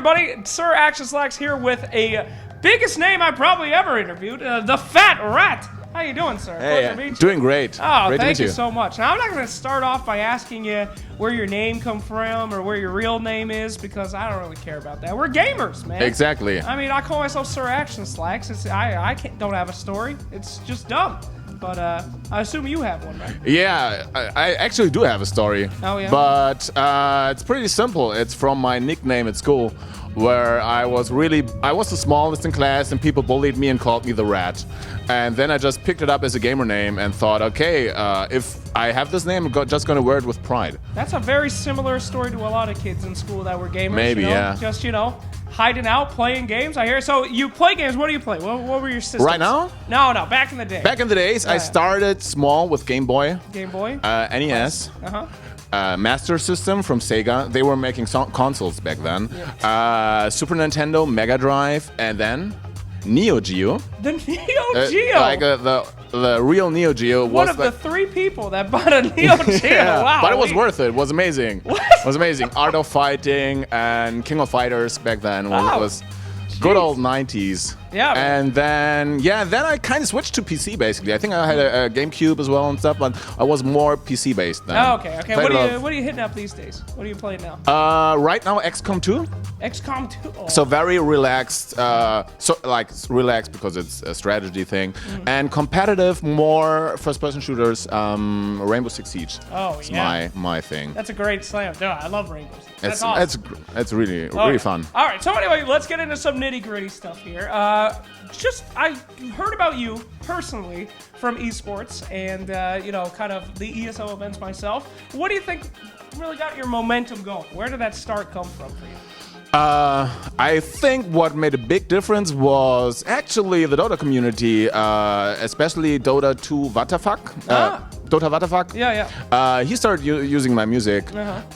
everybody? SirActionSlacks here with a biggest name I've probably ever interviewed, TheFatRat. How you doing, sir? Hey, doing great. Oh, great thank to meet you so much. Now, I'm not going to start off by asking you where your name come from or where your real name is, because I don't really care about that. We're gamers, man. Exactly. I mean, I call myself SirActionSlacks. I don't have a story. It's just dumb. But I assume you have one, right? Yeah, I actually do have a story. Oh, yeah? But it's pretty simple. It's from my nickname at school, where I was the smallest in class, and people bullied me and called me the Rat. And then I just picked it up as a gamer name and thought, okay, if I have this name, I'm just going to wear it with pride. That's a very similar story to a lot of kids in school that were gamers. Maybe, yeah. yeah. Just, hiding out, playing games. I hear. So you play games. What do you play? What were your systems? Right now? No, back in the day. Back in the days, I started small with Game Boy. Game Boy? NES. Uh-huh. Master System from Sega. They were making consoles back then. Yeah. Super Nintendo, Mega Drive, and then Neo Geo. The Neo Geo? The real Neo Geo was one of the 3 people that bought a Neo Geo. Yeah, wow. but it was worth it. It was amazing. What? It was amazing. Art of Fighting and King of Fighters back then. It was good old 90s. Yeah. And then I kind of switched to PC basically. I think I had a GameCube as well and stuff, but I was more PC based then. Oh, okay. What are you hitting up these days? What are you playing now? Right now, XCOM 2. XCOM 2. Oh. So very relaxed. Relaxed because it's a strategy thing, and competitive, more first-person shooters. Rainbow Six Siege. Oh, it's yeah. my thing. That's a great slam. No, I love Rainbow Six. That's awesome. It's really fun. All right. So anyway, let's get into some nitty-gritty stuff here. I heard about you personally from esports and kind of the ESL events myself. What do you think really got your momentum going? Where did that start come from for you? I think what made a big difference was actually the Dota community, especially Dota 2 Vatafak. Dota Vatafak. Yeah. He started using my music,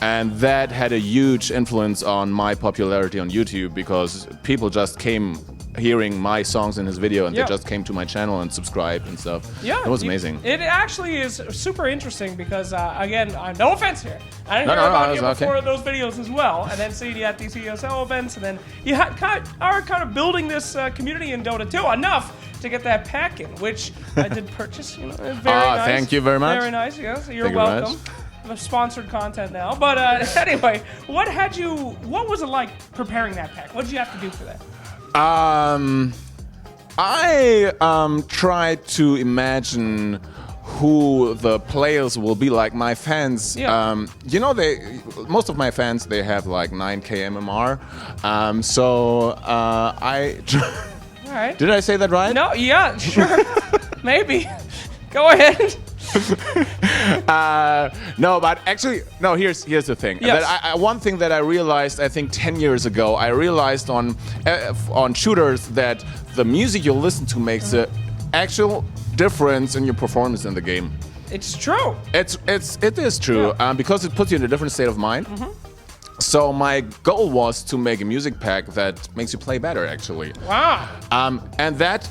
and that had a huge influence on my popularity on YouTube because people just came hearing my songs in his video and they just came to my channel and subscribed and stuff. Yeah, it was amazing. It actually is super interesting because, again, no offense here. I didn't hear about you before those videos as well, and then seeing you at these ESL events, and then you are kind of building this community in Dota 2 enough to get that pack in, which I did purchase. Very nice. Thank you very much. Very nice. Yes, you're welcome. Sponsored content now, but anyway, what was it like preparing that pack? What did you have to do for that? I tried to imagine who the players will be like. My fans, most of my fans, they have like 9K MMR. All right. Did I say that right? No, yeah, sure. Maybe. Go ahead. But actually, here's the thing. Yes. One thing that I realized, I think 10 years ago, I realized on shooters that the music you listen to makes the actual difference in your performance in the game. It's true. It is true because it puts you in a different state of mind. So my goal was to make a music pack that makes you play better, actually. Wow. And that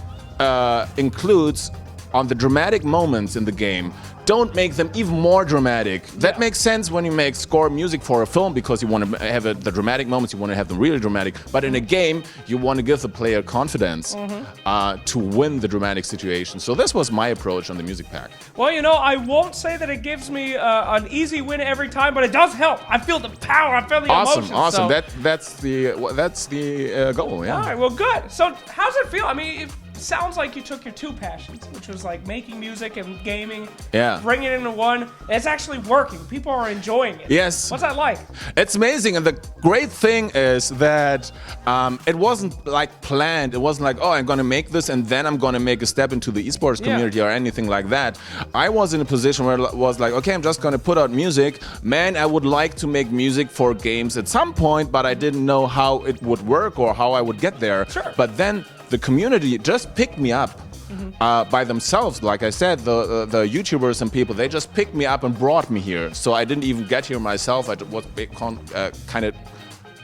includes on the dramatic moments in the game. Don't make them even more dramatic. That makes sense when you score music for a film because you want to have the dramatic moments, you want to have them really dramatic. But in a game, you want to give the player confidence to win the dramatic situation. So this was my approach on the music pack. Well, I won't say that it gives me an easy win every time, but it does help. I feel the power. I feel the emotion. Awesome. So. That's the goal. Yeah. All right. Well, good. So how's it feel? I mean, it sounds like you took your 2 passions, which was like making music and gaming. Yeah. Bring it into one. And it's actually working. People are enjoying it. Yes. What's that like? It's amazing, and the great thing is that it wasn't like planned. It wasn't like, oh, I'm gonna make this and then I'm gonna make a step into the esports community or anything like that. I was in a position where it was like, okay, I'm just gonna put out music. Man, I would like to make music for games at some point, but I didn't know how it would work or how I would get there. Sure. But then the community just picked me up. By themselves. Like I said, the YouTubers and people, they just picked me up and brought me here. So I didn't even get here myself. I was kind of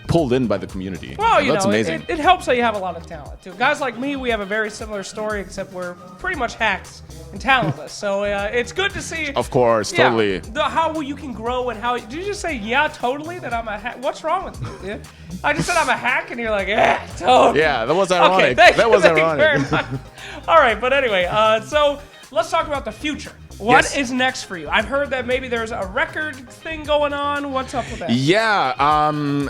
pulled in by the community. Well, you That's know, amazing. It helps that you have a lot of talent too. Guys like me, we have a very similar story, except we're pretty much hacks and talentless. So it's good to see. Of course, totally. How you can grow and how. Did you just say yeah, totally? That I'm a hack? What's wrong with you? Yeah? I just said I'm a hack, and you're like, yeah, totally. Yeah, that was ironic. Okay, thank that you, was thank ironic. you very much. All right, but anyway, so let's talk about the future. What is next for you? I've heard that maybe there's a record thing going on. What's up with that? Yeah,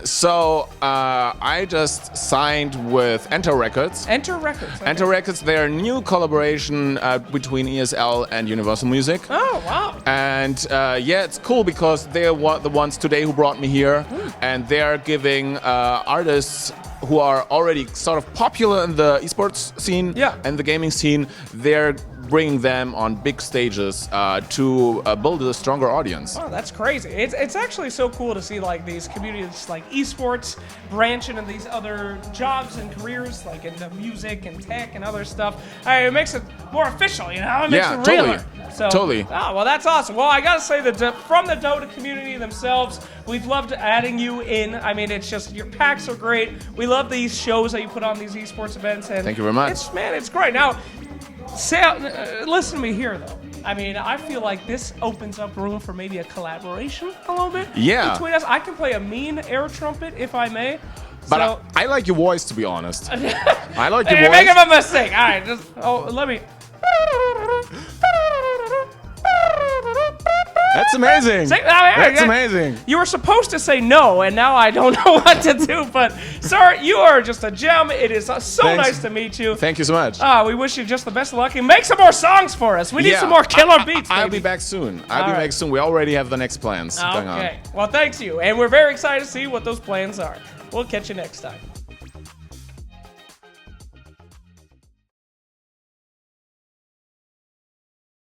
so I just signed with Enter Records. Enter Records. Okay. Enter Records, they're a new collaboration between ESL and Universal Music. Oh, wow. And yeah, it's cool because they're the ones today who brought me here, and they're giving artists who are already sort of popular in the esports scene and the gaming scene, they're bringing them on big stages to build a stronger audience. Oh, that's crazy. It's actually so cool to see like these communities like esports branch into these other jobs and careers, like into music and tech and other stuff. It makes it more official, you know? It makes it realer. So, totally. Oh, well, that's awesome. Well, I gotta say that from the Dota community themselves, we've loved adding you in. I mean, it's just, your packs are great. We love these shows that you put on these esports events. And thank you very much. It's great. Now, listen to me here, though. I mean, I feel like this opens up room for maybe a collaboration a little bit between us. I can play a mean air trumpet, if I may. But I like your voice, to be honest. I like your voice. You're making a mistake. All right, let me. That's amazing. That's amazing. You were supposed to say no, and now I don't know what to do. But, sir, you are just a gem. It is so nice to meet you. Thank you so much. We wish you just the best of luck. And make some more songs for us. We need some more killer beats, I'll be back soon. I'll be back soon. We already have the next plans going on. Okay. Well, thanks you. And we're very excited to see what those plans are. We'll catch you next time.